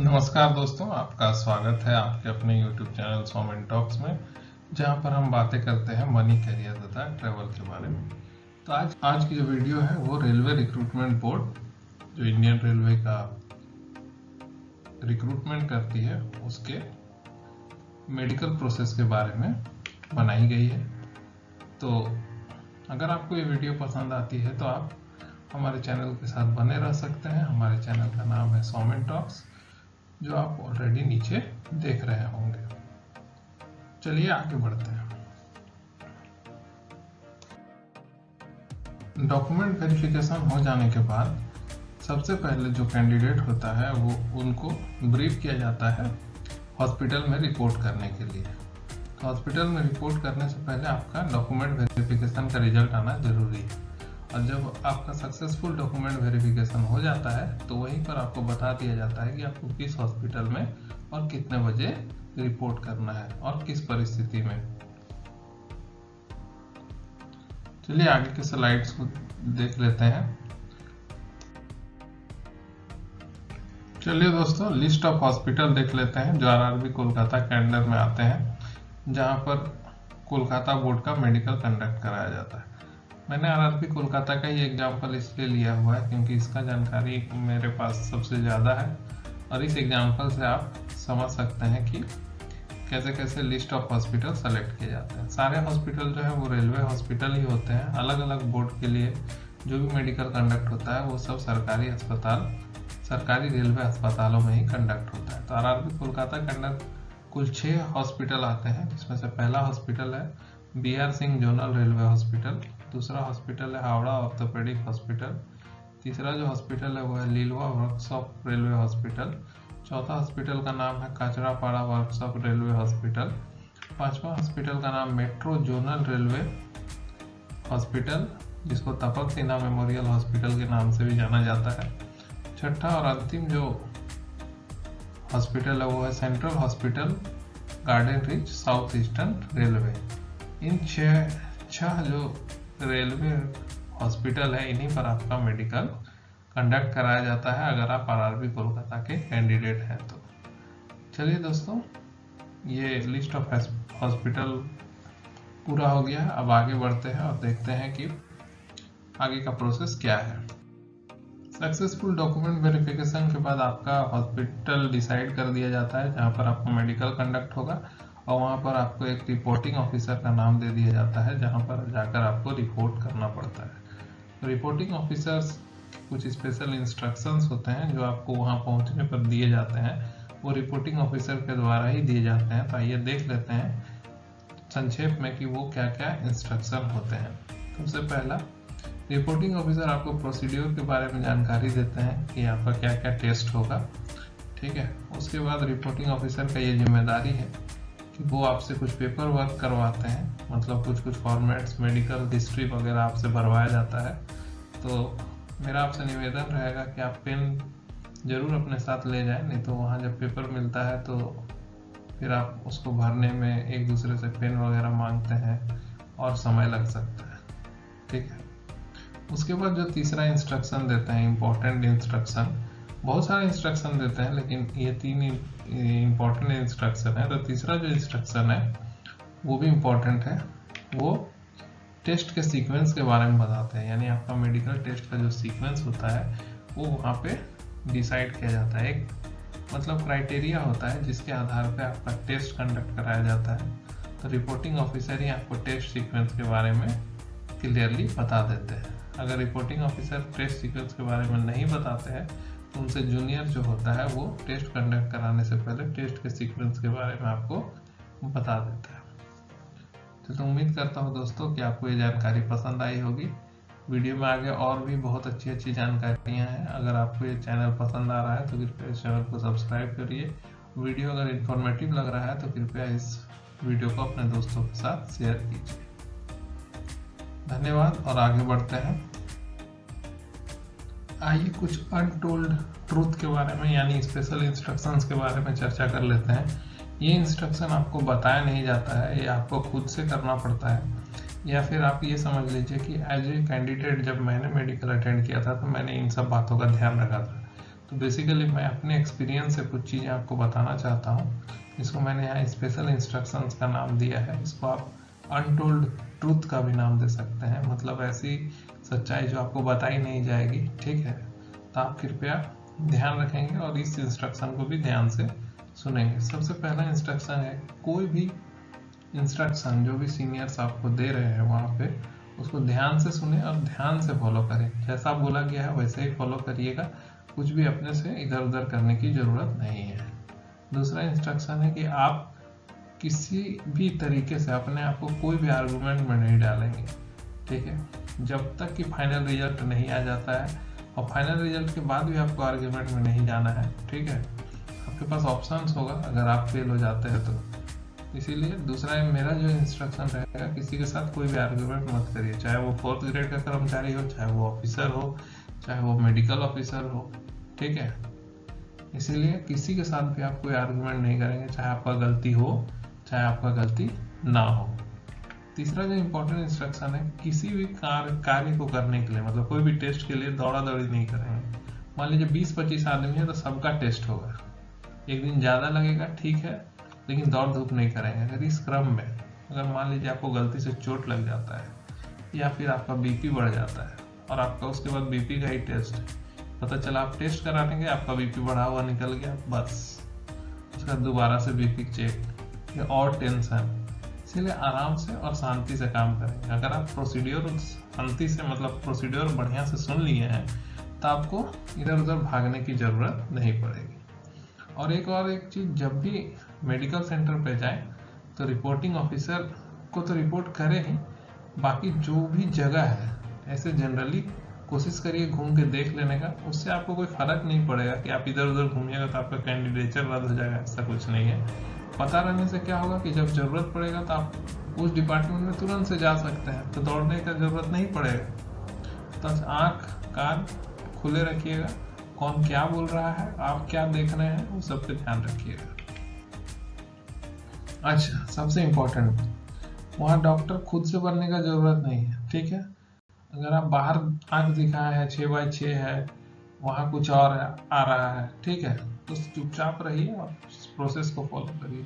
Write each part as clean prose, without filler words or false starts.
नमस्कार दोस्तों, आपका स्वागत है आपके अपने YouTube चैनल सोमेन टॉक्स में, जहां पर हम बातें करते हैं मनी, करियर तथा ट्रैवल के बारे में। तो आज की जो वीडियो है वो रेलवे रिक्रूटमेंट बोर्ड, जो इंडियन रेलवे का रिक्रूटमेंट करती है, उसके मेडिकल प्रोसेस के बारे में बनाई गई है। तो अगर आपको ये वीडियो पसंद आती है तो आप हमारे चैनल के साथ बने रह सकते हैं। हमारे चैनल का नाम है सोमेन टॉक्स, जो आप ऑलरेडी नीचे देख रहे होंगे। चलिए आगे बढ़ते हैं। डॉक्यूमेंट वेरिफिकेशन हो जाने के बाद सबसे पहले जो कैंडिडेट होता है वो उनको ब्रीफ किया जाता है हॉस्पिटल में रिपोर्ट करने के लिए। तो हॉस्पिटल में रिपोर्ट करने से पहले आपका डॉक्यूमेंट वेरिफिकेशन का रिजल्ट आना जरूरी है। और जब आपका सक्सेसफुल डॉक्यूमेंट वेरिफिकेशन हो जाता है तो वहीं पर आपको बता दिया जाता है कि आपको किस हॉस्पिटल में और कितने बजे रिपोर्ट करना है और किस परिस्थिति में। चलिए आगे के स्लाइड्स को देख लेते हैं। चलिए दोस्तों, लिस्ट ऑफ हॉस्पिटल देख लेते हैं जो आरआरबी कोलकाता के अंडर में आते हैं, जहां पर कोलकाता बोर्ड का मेडिकल कंडक्ट कराया जाता है। मैंने आरआरबी कोलकाता का ही एग्जाम्पल इसलिए लिया हुआ है क्योंकि इसका जानकारी मेरे पास सबसे ज़्यादा है और इस एग्जाम्पल से आप समझ सकते हैं कि कैसे कैसे लिस्ट ऑफ हॉस्पिटल सेलेक्ट किए जाते हैं। सारे हॉस्पिटल जो है वो रेलवे हॉस्पिटल ही होते हैं। अलग अलग बोर्ड के लिए जो भी मेडिकल कंडक्ट होता है वो सब सरकारी अस्पताल, सरकारी रेलवे अस्पतालों में ही कंडक्ट होता है। तो आरआरबी कोलकाता के अंदर कुल 6 हॉस्पिटल आते हैं, जिसमें से पहला हॉस्पिटल है BR Singh zonal railway hospital, दूसरा हॉस्पिटल है हावड़ा ऑर्थोपेडिक हॉस्पिटल, तीसरा जो हॉस्पिटल है वो है लीलवा वर्कशॉप रेलवे हॉस्पिटल, चौथा हॉस्पिटल का नाम है काचरापाड़ा वर्कशॉप रेलवे हॉस्पिटल, पांचवा हॉस्पिटल का नाम मेट्रो जोनल रेलवे हॉस्पिटल, जिसको तपक सिन्हा मेमोरियल हॉस्पिटल के नाम से भी जाना जाता है, छठा और अंतिम जो हॉस्पिटल है वो है Central Hospital Garden Reach South Eastern Railway. इन छह जो रेलवे हॉस्पिटल है, इन्हीं पर आपका मेडिकल कंडक्ट कराया जाता है अगर आप आरआरबी कोलकाता के कैंडिडेट हैं तो। चलिए दोस्तों, ये लिस्ट ऑफ हॉस्पिटल पूरा हो गया है। अब आगे बढ़ते हैं और देखते हैं कि आगे का प्रोसेस क्या है। सक्सेसफुल डॉक्यूमेंट वेरिफिकेशन के बाद आपका हॉस्पिटल डिसाइड कर दिया जाता है जहाँ पर आपका मेडिकल कंडक्ट होगा, और वहाँ पर आपको एक रिपोर्टिंग ऑफिसर का नाम दे दिया जाता है जहाँ पर जाकर आपको रिपोर्ट करना पड़ता है। तो रिपोर्टिंग ऑफिसर्स कुछ स्पेशल इंस्ट्रक्शंस होते हैं जो आपको वहाँ पहुँचने पर दिए जाते हैं, वो रिपोर्टिंग ऑफिसर के द्वारा ही दिए जाते हैं। तो आइए देख लेते हैं संक्षेप में कि वो क्या क्या इंस्ट्रक्शन होते हैं। सबसे पहला, रिपोर्टिंग ऑफिसर आपको प्रोसीड्योर के बारे में जानकारी देते हैं कि आपका क्या क्या टेस्ट होगा, ठीक है। उसके बाद रिपोर्टिंग ऑफिसर का ये जिम्मेदारी है कि वो आपसे कुछ पेपर वर्क करवाते हैं, मतलब कुछ फॉर्मेट्स, मेडिकल हिस्ट्री वगैरह आपसे भरवाया जाता है। तो मेरा आपसे निवेदन रहेगा कि आप पेन जरूर अपने साथ ले जाएं, नहीं तो वहाँ जब पेपर मिलता है तो फिर आप उसको भरने में एक दूसरे से पेन वगैरह मांगते हैं और समय लग सकता है, ठीक है। उसके बाद जो तीसरा इंस्ट्रक्शन देते हैं, इम्पोर्टेंट इंस्ट्रक्शन, बहुत सारे इंस्ट्रक्शन देते हैं लेकिन ये 3 इम्पोर्टेंट इंस्ट्रक्शन है। तो तीसरा जो इंस्ट्रक्शन है वो भी इम्पोर्टेंट है, वो टेस्ट के सीक्वेंस के बारे में बताते हैं। यानी आपका मेडिकल टेस्ट का जो सीक्वेंस होता है वो वहाँ पे डिसाइड किया जाता है। एक मतलब क्राइटेरिया होता है जिसके आधार पे आपका टेस्ट कंडक्ट कराया जाता है। तो रिपोर्टिंग ऑफिसर ही आपको टेस्ट सीक्वेंस के बारे में क्लियरली बता देते हैं। अगर रिपोर्टिंग ऑफिसर टेस्ट सीक्वेंस के बारे में नहीं बताते हैं तो उनसे जूनियर जो होता है वो टेस्ट कंडक्ट कराने से पहले टेस्ट के सीक्वेंस के बारे में आपको बता देता है। तो उम्मीद करता हूँ दोस्तों कि आपको ये जानकारी पसंद आई होगी। वीडियो में आगे और भी बहुत अच्छी जानकारियाँ हैं। अगर आपको ये चैनल पसंद आ रहा है तो कृपया इस चैनल को सब्सक्राइब करिए। वीडियो अगर इन्फॉर्मेटिव लग रहा है तो कृपया इस वीडियो को अपने दोस्तों के साथ शेयर कीजिए। धन्यवाद और आगे बढ़ते हैं। आइए कुछ अनटोल्ड ट्रूथ के बारे में यानी स्पेशल इंस्ट्रक्शंस के बारे में चर्चा कर लेते हैं। ये इंस्ट्रक्शन आपको बताया नहीं जाता है, ये आपको खुद से करना पड़ता है। या फिर आप ये समझ लीजिए कि एज ए कैंडिडेट जब मैंने मेडिकल अटेंड किया था तो मैंने इन सब बातों का ध्यान रखा था। तो बेसिकली मैं अपने एक्सपीरियंस से कुछ चीज़ें आपको बताना चाहता हूँ। इसको मैंने यहाँ स्पेशल इंस्ट्रक्शंस का नाम दिया है। इसको आप अनटोल्ड ट्रूथ का भी नाम दे सकते हैं, मतलब ऐसी सच्चाई जो आपको बताई नहीं जाएगी, ठीक है। तो आप कृपया ध्यान रखेंगे और इस इंस्ट्रक्शन को भी ध्यान से सुनेंगे। सबसे पहला इंस्ट्रक्शन है, कोई भी इंस्ट्रक्शन जो भी सीनियर्स आपको दे रहे हैं वहाँ पे, उसको ध्यान से सुने और ध्यान से फॉलो करें। जैसा बोला गया है वैसे ही फॉलो करिएगा, कुछ भी अपने से इधर उधर करने की ज़रूरत नहीं है। दूसरा इंस्ट्रक्शन है कि आप किसी भी तरीके से अपने आप को कोई भी आर्गूमेंट में नहीं डालेंगे, ठीक है, जब तक कि फाइनल रिजल्ट नहीं आ जाता है। और फाइनल रिजल्ट के बाद भी आपको आर्गूमेंट में नहीं जाना है, ठीक है। आपके पास ऑप्शंस होगा अगर आप फेल हो जाते हैं तो। इसीलिए दूसरा मेरा जो इंस्ट्रक्शन रहेगा, किसी के साथ कोई भी आर्गूमेंट मत करिए, चाहे वो 4th ग्रेड का कर्मचारी हो, चाहे वो ऑफिसर हो, चाहे वो मेडिकल ऑफिसर हो, ठीक है। इसीलिए किसी के साथ भी आप कोई आर्गूमेंट नहीं करेंगे, चाहे आपका गलती हो चाहे आपका गलती ना हो। तीसरा जो इम्पोर्टेंट इंस्ट्रक्शन है, किसी भी कार्य को करने के लिए, मतलब कोई भी टेस्ट के लिए दौड़ा दौड़ी नहीं करेंगे। मान लीजिए 20-25 आदमी है तो सबका टेस्ट होगा, एक दिन ज़्यादा लगेगा, ठीक है, लेकिन दौड़ धूप नहीं करेंगे। अगर इस क्रम में अगर मान लीजिए आपको गलती से चोट लग जाता है या फिर आपका बीपी बढ़ जाता है और आपका उसके बाद बीपी का ही टेस्ट, पता चला आप टेस्ट कराने गए, आपका बीपी बढ़ा हुआ निकल गया, बस उसका दोबारा से बीपी चेक और टेंशन। इसीलिए आराम से और शांति से काम करेंगे। अगर आप प्रोसीड्योर शांति से, मतलब प्रोसीड्योर बढ़िया से सुन लिए हैं, तो आपको इधर उधर भागने की ज़रूरत नहीं पड़ेगी। और एक चीज़, जब भी मेडिकल सेंटर पे जाएं तो रिपोर्टिंग ऑफिसर को तो रिपोर्ट करें ही, बाकी जो भी जगह है ऐसे जनरली कोशिश करिए घूम के देख लेने का। उससे आपको कोई फर्क नहीं पड़ेगा कि आप इधर उधर घूमिएगा तो आपका कैंडिडेचर रद्द हो जाएगा, ऐसा कुछ नहीं है। पता रहने से क्या होगा कि जब ज़रूरत पड़ेगा तो आप उस डिपार्टमेंट में तुरंत से जा सकते हैं, तो दौड़ने का ज़रूरत नहीं पड़ेगा। तो आँख कान खुले रखिएगा, कौन क्या बोल रहा है, आप क्या देख रहे हैं, वो सब पे ध्यान रखिएगा। अच्छा, सबसे इम्पोर्टेंट, वहाँ डॉक्टर खुद से बनने का ज़रूरत नहीं है, ठीक है। अगर आप बाहर आँख दिखाए हैं 6x6 है, वहाँ कुछ और आ रहा है, ठीक है, तो चुपचाप रहिए और प्रोसेस को फॉलो करिए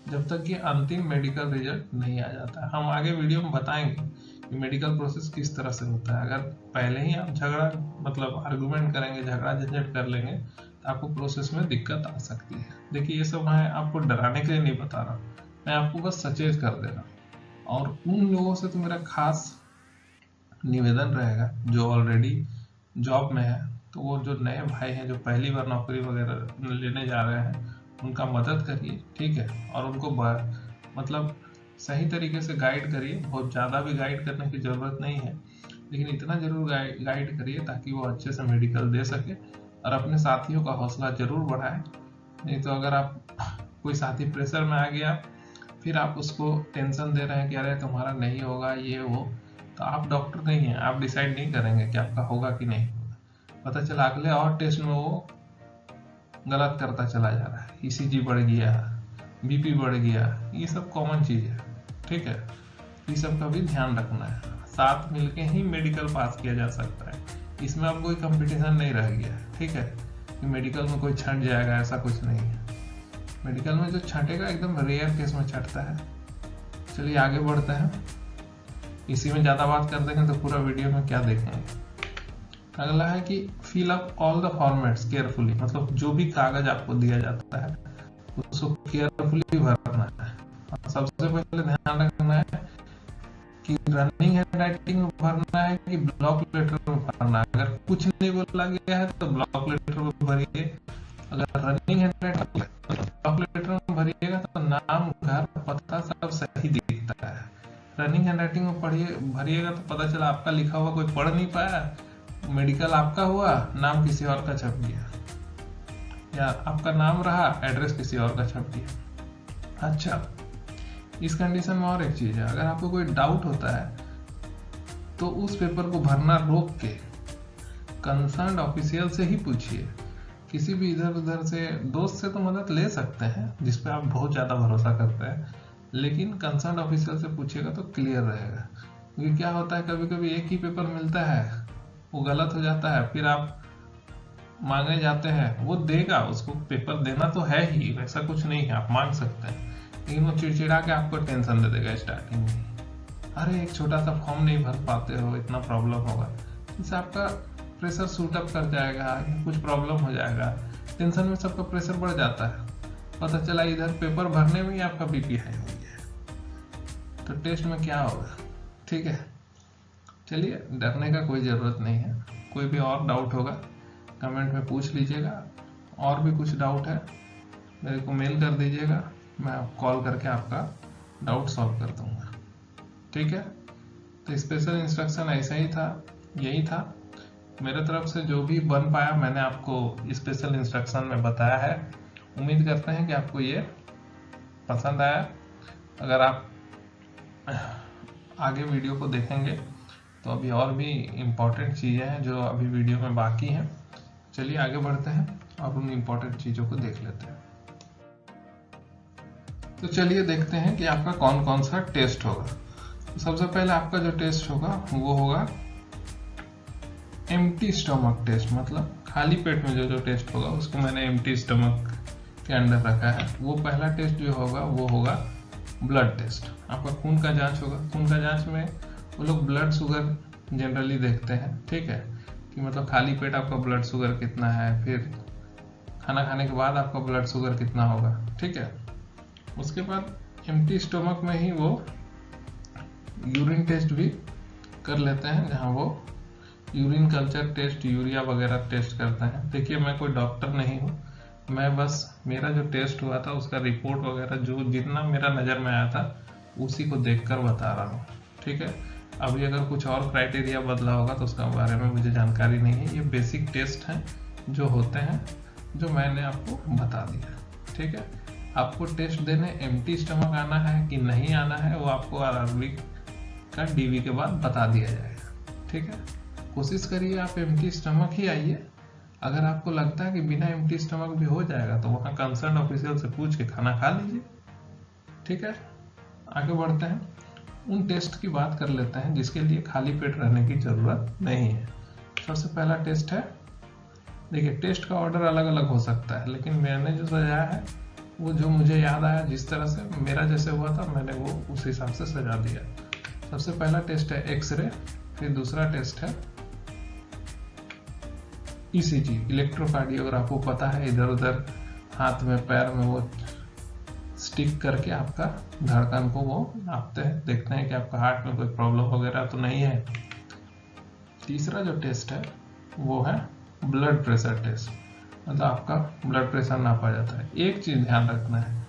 जब तक कि अंतिम मेडिकल रिजल्ट नहीं आ जाता है। हम आगे वीडियो में बताएंगे कि मेडिकल प्रोसेस किस तरह से होता है। अगर पहले ही आप झगड़ा, मतलब आर्गुमेंट करेंगे, झगड़ा झंझट कर लेंगे, तो आपको प्रोसेस में दिक्कत आ सकती है। देखिए, ये सब मैं आपको डराने के लिए नहीं बता रहा, मैं आपको बस सचेत कर दे रहा हूँ। और उन लोगों से तो मेरा खास निवेदन रहेगा जो ऑलरेडी जॉब में है, तो वो जो नए भाई हैं जो पहली बार नौकरी वगैरह लेने जा रहे हैं, उनका मदद करिए, ठीक है, और उनको मतलब सही तरीके से गाइड करिए। बहुत ज़्यादा भी गाइड करने की ज़रूरत नहीं है, लेकिन इतना ज़रूर गाइड करिए ताकि वो अच्छे से मेडिकल दे सके और अपने साथियों का हौसला ज़रूर बढ़ाए। नहीं तो अगर आप कोई साथी प्रेशर में आ गया, फिर आप उसको टेंशन दे रहे हैं कि अरे तुम्हारा नहीं होगा ये वो, तो आप डॉक्टर नहीं हैं, आप डिसाइड नहीं करेंगे कि आपका होगा कि नहीं होगा। पता चला अगले और टेस्ट में वो गलत करता चला जा रहा है, ECG बढ़ गया, BP बढ़ गया, ये सब कॉमन चीज़ है, ठीक है। ये सब का भी ध्यान रखना है। साथ मिलके ही मेडिकल पास किया जा सकता है, इसमें अब कोई कंपटीशन नहीं रह गया, ठीक है, कि मेडिकल में कोई छंट जाएगा, ऐसा कुछ नहीं है। मेडिकल में जो छंटेगा एकदम रेयर केस में छंटता है। चलिए आगे बढ़ते हैं, इसी में ज़्यादा बात कर देंगे तो पूरा वीडियो में क्या देखेंगे। अगला है कि fill up all the formats carefully, मतलब जो भी कागज आपको दिया जाता है उसको केयरफुली भरना है। सबसे पहले ध्यान रखना है कि रनिंग हैंडराइटिंग में भरना है कि ब्लॉक लेटर में भरना है। अगर कुछ नहीं बोला गया है तो ब्लॉक लेटर में भरिए, अगर रनिंग हैंडराइटिंग ब्लॉक लेटर में भरिएगा तो नाम, घर, पता सब सही दिखता है। रनिंग हैंडराइटिंग में भरिएगा तो पता चला आपका लिखा हुआ कोई पढ़ नहीं पाया, मेडिकल आपका हुआ, नाम किसी और का छप गया, या आपका नाम रहा, एड्रेस किसी और का छप गया। अच्छा, इस कंडीशन में और एक चीज़ है, अगर आपको कोई डाउट होता है तो उस पेपर को भरना रोक के कंसर्न ऑफिशियल से ही पूछिए। किसी भी इधर उधर से, दोस्त से तो मदद ले सकते हैं जिस पे आप बहुत ज़्यादा भरोसा करते हैं, लेकिन कंसर्न ऑफिशियल से पूछिएगा तो क्लियर रहेगा। क्योंकि क्या होता है, कभी कभी एक ही पेपर मिलता है, वो गलत हो जाता है, फिर आप मांगे जाते हैं वो देगा, उसको पेपर देना तो है ही, वैसा कुछ नहीं है, आप मांग सकते हैं, लेकिन वो चिड़चिड़ा के आपको टेंशन दे देगा स्टार्टिंग में। अरे एक छोटा सा फॉर्म नहीं भर पाते हो, इतना प्रॉब्लम होगा, इससे आपका प्रेशर शूट अप कर जाएगा, कुछ प्रॉब्लम हो जाएगा, टेंशन में सबका प्रेशर बढ़ जाता है, पता चला इधर पेपर भरने में ही आपका बीपी हाई हो गया है, तो टेस्ट में क्या होगा। ठीक है, चलिए डरने का कोई ज़रूरत नहीं है। कोई भी और डाउट होगा कमेंट में पूछ लीजिएगा, और भी कुछ डाउट है मेरे को मेल कर दीजिएगा, मैं कॉल करके आपका डाउट सॉल्व कर दूंगा। ठीक है, तो स्पेशल इंस्ट्रक्शन ऐसा ही था, यही था मेरे तरफ से, जो भी बन पाया मैंने आपको स्पेशल इंस्ट्रक्शन में बताया है। उम्मीद करते हैं कि आपको ये पसंद आया। अगर आप आगे वीडियो को देखेंगे तो अभी और भी इम्पोर्टेंट चीज़ें हैं जो अभी वीडियो में बाकी हैं। चलिए आगे बढ़ते हैं और उन इम्पोर्टेंट चीज़ों को देख लेते हैं। तो चलिए देखते हैं कि आपका कौन कौन सा टेस्ट होगा। तो सबसे पहले आपका जो टेस्ट होगा वो होगा एम्प्टी स्टमक टेस्ट, मतलब खाली पेट में जो टेस्ट होगा उसको मैंने एम्प्टी स्टमक के अंदर रखा है। वो पहला टेस्ट जो होगा वो होगा ब्लड टेस्ट। आपका खून का जांच होगा। खून का जांच में वो लोग ब्लड शुगर जनरली देखते हैं, ठीक है, कि मतलब खाली पेट आपका ब्लड शुगर कितना है, फिर खाना खाने के बाद आपका ब्लड शुगर कितना होगा। ठीक है, उसके बाद एम्प्टी स्टमक में ही वो यूरिन टेस्ट भी कर लेते हैं, जहाँ वो यूरिन कल्चर टेस्ट, यूरिया वगैरह टेस्ट करते हैं। देखिए मैं कोई डॉक्टर नहीं हूँ, मैं बस मेरा जो टेस्ट हुआ था उसका रिपोर्ट वगैरह जो जितना मेरा नज़र में आया था उसी को देखकर बता रहा हूँ। ठीक है, अभी अगर कुछ और क्राइटेरिया बदला होगा तो उसका बारे में मुझे जानकारी नहीं है। ये बेसिक टेस्ट हैं जो होते हैं, जो मैंने आपको बता दिया। ठीक है, आपको टेस्ट देने एम्प्टी स्टमक आना है कि नहीं आना है वो आपको आरआरबी का डीवी के बाद बता दिया जाएगा। ठीक है, कोशिश करिए आप एम्प्टी स्टमक ही आइए। अगर आपको लगता है कि बिना एम्प्टी स्टमक भी हो जाएगा तो वहाँ कंसर्न ऑफिशियल से पूछ के खाना खा लीजिए। ठीक है, आगे बढ़ते हैं, उन टेस्ट की बात कर लेते हैं जिसके लिए खाली पेट रहने की जरूरत नहीं है। सबसे पहला टेस्ट है, देखिए टेस्ट का ऑर्डर अलग अलग हो सकता है, लेकिन मैंने जो सजाया है वो जो मुझे याद आया, जिस तरह से मेरा जैसे हुआ था मैंने वो उस हिसाब से सजा दिया। सबसे पहला टेस्ट है एक्सरे, फिर दूसरा टेस्ट है ईसीजी, इलेक्ट्रोकार्डियोग्राफ। आपको पता है इधर उधर हाथ में पैर में वो स्टिक करके आपका धड़कन को वो नापते हैं, देखते हैं कि आपका हार्ट में कोई प्रॉब्लम वगैरह तो नहीं है। तीसरा जो टेस्ट है वो है ब्लड प्रेशर टेस्ट, मतलब आपका ब्लड प्रेशर नापा जाता है। एक चीज ध्यान रखना है,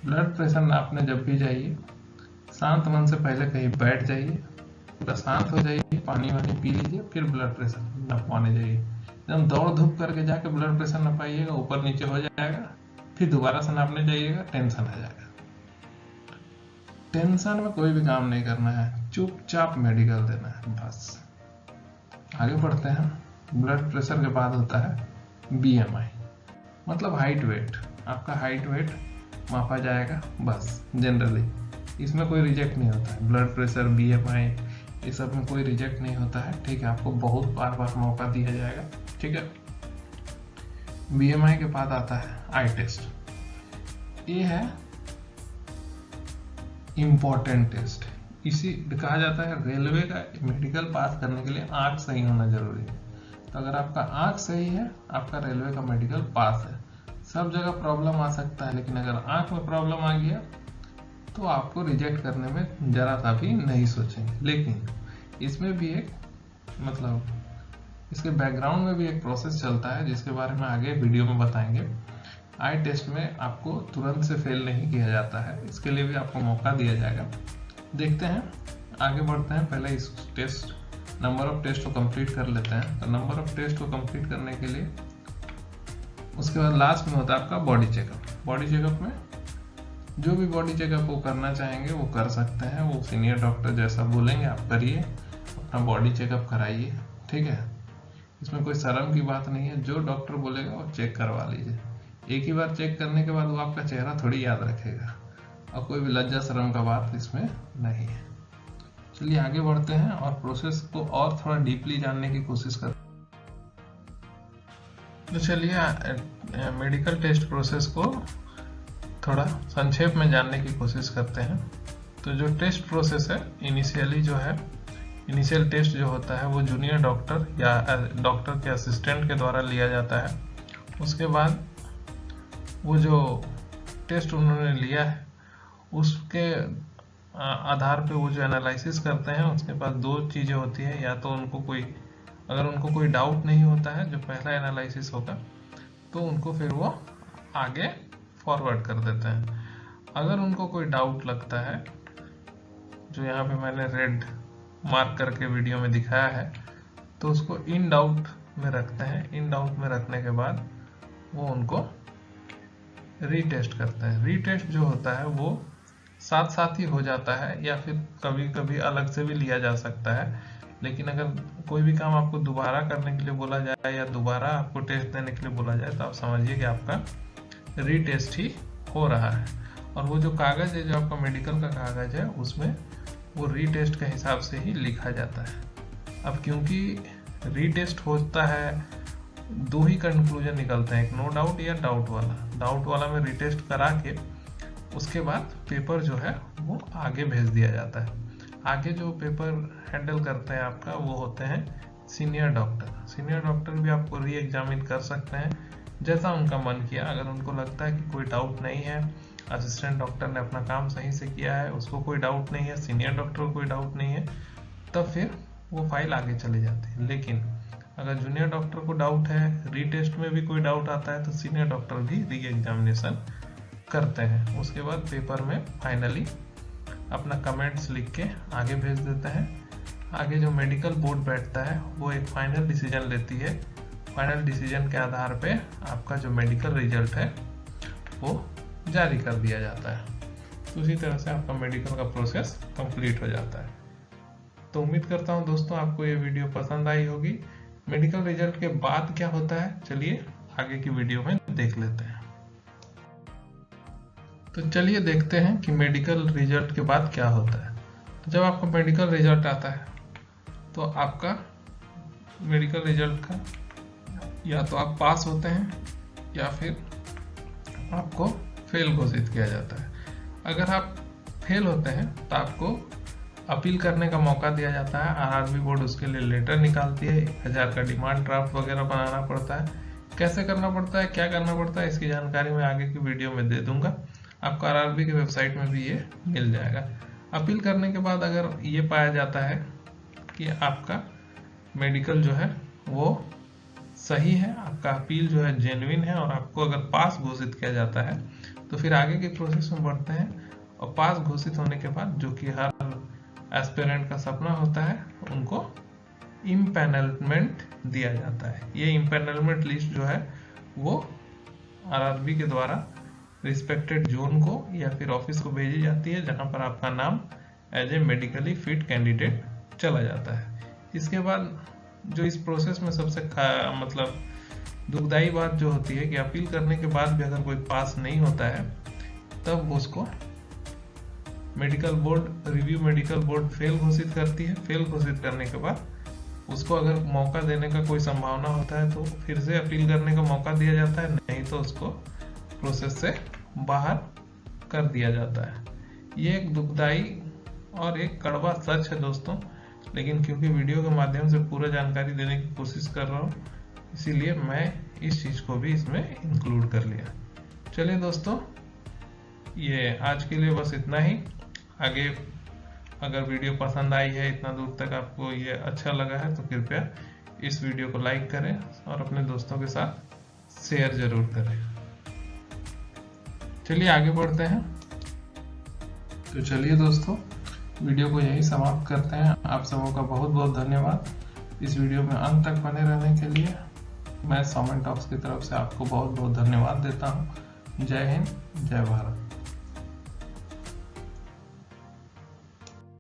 ब्लड प्रेशर नापने जब भी जाइए शांत मन से पहले कहीं बैठ जाइए, पूरा शांत हो जाइए, पानी वानी पी लीजिए, फिर ब्लड प्रेशर नपवाने जाइए। एकदम दौड़ धूप करके जाके ब्लड प्रेशर नपाइएगा, ऊपर नीचे हो जाएगा, फिर दोबारा से नापने जाइएगा, टेंशन आ जाएगा। टेंशन में कोई भी काम नहीं करना है, चुपचाप मेडिकल देना है बस। आगे बढ़ते हैं, ब्लड प्रेशर के बाद होता है बीएमआई, मतलब हाइट वेट। आपका हाइट वेट मापा जाएगा बस। जनरली इसमें कोई रिजेक्ट नहीं होता है, ब्लड प्रेशर बीएमआई ये सब में कोई रिजेक्ट नहीं होता है। ठीक है, आपको बहुत बार बार मौका दिया जाएगा। ठीक है, बीएमआई के बाद आता है आई टेस्ट। ये है इम्पोर्टेंट टेस्ट, इसी कहा जाता है रेलवे का मेडिकल पास करने के लिए आंख सही होना जरूरी है। तो अगर आपका आंख सही है आपका रेलवे का मेडिकल पास है। सब जगह प्रॉब्लम आ सकता है, लेकिन अगर आंख में प्रॉब्लम आ गया तो आपको रिजेक्ट करने में जरा सा भी नहीं सोचेंगे। लेकिन इसमें भी एक मतलब इसके बैकग्राउंड में भी एक प्रोसेस चलता है जिसके बारे में आगे वीडियो में बताएंगे। आई टेस्ट में आपको तुरंत से फेल नहीं किया जाता है, इसके लिए भी आपको मौका दिया जाएगा। देखते हैं, आगे बढ़ते हैं। पहले इस टेस्ट नंबर ऑफ टेस्ट को कंप्लीट कर लेते हैं। तो नंबर ऑफ टेस्ट को कंप्लीट करने के लिए उसके बाद लास्ट में होता है आपका बॉडी चेकअप। बॉडी चेकअप में जो भी बॉडी चेकअप वो करना चाहेंगे वो कर सकते हैं, वो सीनियर डॉक्टर जैसा बोलेंगे आप करिए, अपना बॉडी चेकअप कराइए। ठीक है, इसमें कोई शर्म की बात नहीं है, जो डॉक्टर बोलेगा वो चेक करवा लीजिए। एक ही बार चेक करने के बाद वो आपका चेहरा थोड़ी याद रखेगा, और कोई भी लज्जा शर्म का बात इसमें नहीं है। चलिए आगे बढ़ते हैं और प्रोसेस को और थोड़ा डीपली जानने की कोशिश करते हैं। तो चलिए मेडिकल टेस्ट प्रोसेस को थोड़ा संक्षेप में जानने की कोशिश करते हैं। तो जो टेस्ट प्रोसेस है, इनिशियल टेस्ट जो होता है वो जूनियर डॉक्टर या डॉक्टर के असिस्टेंट के द्वारा लिया जाता है। उसके बाद वो जो टेस्ट उन्होंने लिया है उसके आधार पे वो जो एनालिसिस करते हैं, उसके पास दो चीज़ें होती है। या तो अगर उनको कोई डाउट नहीं होता है, जो पहला एनालिसिस होगा, तो उनको फिर वो आगे फॉरवर्ड कर देते हैं। अगर उनको कोई डाउट लगता है, जो यहाँ पे मैंने रेड मार्क करके वीडियो में दिखाया है, तो उसको इन डाउट में रखते हैं। इन डाउट में रखने के बाद वो उनको रीटेस्ट करते हैं। रीटेस्ट जो होता है वो साथ साथ ही हो जाता है, या फिर कभी कभी अलग से भी लिया जा सकता है। लेकिन अगर कोई भी काम आपको दोबारा करने के लिए बोला जाए या दोबारा आपको टेस्ट देने के लिए बोला जाए, तो आप समझिए कि आपका रीटेस्ट ही हो रहा है। और वो जो कागज़ है, जो आपका मेडिकल का कागज़ है, उसमें वो रीटेस्ट के हिसाब से ही लिखा जाता है। अब क्योंकि रीटेस्ट होता है, दो ही कंक्लूजन निकलते हैं, एक नो डाउट या डाउट वाला। डाउट वाला में रीटेस्ट करा के उसके बाद पेपर जो है वो आगे भेज दिया जाता है। आगे जो पेपर हैंडल करते हैं आपका, वो होते हैं सीनियर डॉक्टर। सीनियर डॉक्टर भी आपको री एग्जामिन कर सकते हैं जैसा उनका मन किया। अगर उनको लगता है कि कोई डाउट नहीं है, असिस्टेंट डॉक्टर ने अपना काम सही से किया है, उसको कोई डाउट नहीं है, सीनियर डॉक्टर को कोई डाउट नहीं है, तब फिर वो फाइल आगे चली जाती है। लेकिन अगर जूनियर डॉक्टर को डाउट है, रीटेस्ट में भी कोई डाउट आता है, तो सीनियर डॉक्टर भी री एग्जामिनेशन करते हैं। उसके बाद पेपर में फाइनली अपना कमेंट्स लिख के आगे भेज देते हैं। आगे जो मेडिकल बोर्ड बैठता है वो एक फाइनल डिसीजन लेती है। फाइनल डिसीजन के आधार पे आपका जो मेडिकल रिजल्ट है वो जारी कर दिया जाता है। तो उसी तरह से आपका मेडिकल का प्रोसेस कंप्लीट हो जाता है। तो उम्मीद करता हूँ दोस्तों आपको ये वीडियो पसंद आई होगी। मेडिकल रिजल्ट के बाद क्या होता है, चलिए आगे की वीडियो में देख लेते हैं। तो चलिए देखते हैं कि मेडिकल रिजल्ट के बाद क्या होता है। तो जब आपका मेडिकल रिजल्ट आता है, तो आपका मेडिकल रिजल्ट का या तो आप पास होते हैं या फिर आपको फेल घोषित किया जाता है। अगर आप फेल होते हैं तो आपको अपील करने का मौका दिया जाता है। आरआरबी बोर्ड उसके लिए लेटर निकालती है, 1000 का डिमांड ड्राफ्ट वगैरह बनाना पड़ता है। कैसे करना पड़ता है, क्या करना पड़ता है, इसकी जानकारी मैं आगे की वीडियो में दे दूंगा। आपको आरआरबी की वेबसाइट में भी ये मिल जाएगा। अपील करने के बाद अगर ये पाया जाता है कि आपका मेडिकल जो है वो सही है, आपका अपील जो है जेन्युइन है, और आपको अगर पास घोषित किया जाता है, तो फिर आगे के प्रोसेस में बढ़ते हैं। और पास घोषित होने के बाद, जो कि हर एस्पिरेंट का सपना होता है, उनको इम्पैनलमेंट दिया जाता है। ये इम्पैनलमेंट लिस्ट जो है वो आरआरबी के द्वारा रिस्पेक्टेड जोन को या फिर ऑफिस को भेजी जाती है, जहां पर आपका नाम as a medically fit candidate चला जाता है। इसके बाद जो इस प्रोसेस में सबसे मतलब दुखदाई बात जो होती है कि अपील करने के बाद भी अगर कोई पास नहीं होता है, तब उसको मेडिकल बोर्ड फेल घोषित करती है। फेल घोषित करने के बाद उसको अगर मौका देने का कोई संभावना होता है तो फिर से अपील करने का मौका दिया जाता है, नहीं तो उसको प्रोसेस से बाहर कर दिया जाता है। ये एक दुखदाई और एक कड़वा सच है दोस्तों, लेकिन क्योंकि वीडियो के माध्यम से पूरा जानकारी देने की कोशिश कर रहा हूँ, इसीलिए मैं इस चीज़ को भी इसमें इंक्लूड कर लिया। चलिए दोस्तों, ये आज के लिए बस इतना ही। आगे अगर वीडियो पसंद आई है, इतना दूर तक आपको ये अच्छा लगा है, तो कृपया इस वीडियो को लाइक करें और अपने दोस्तों के साथ शेयर जरूर करें। चलिए आगे बढ़ते हैं। तो चलिए दोस्तों, वीडियो को यही समाप्त करते हैं। आप सबों का बहुत बहुत धन्यवाद इस वीडियो में अंत तक बने रहने के लिए। मैं सौमेन टॉक्स की तरफ से आपको बहुत बहुत धन्यवाद देता हूँ। जय हिंद, जय भारत।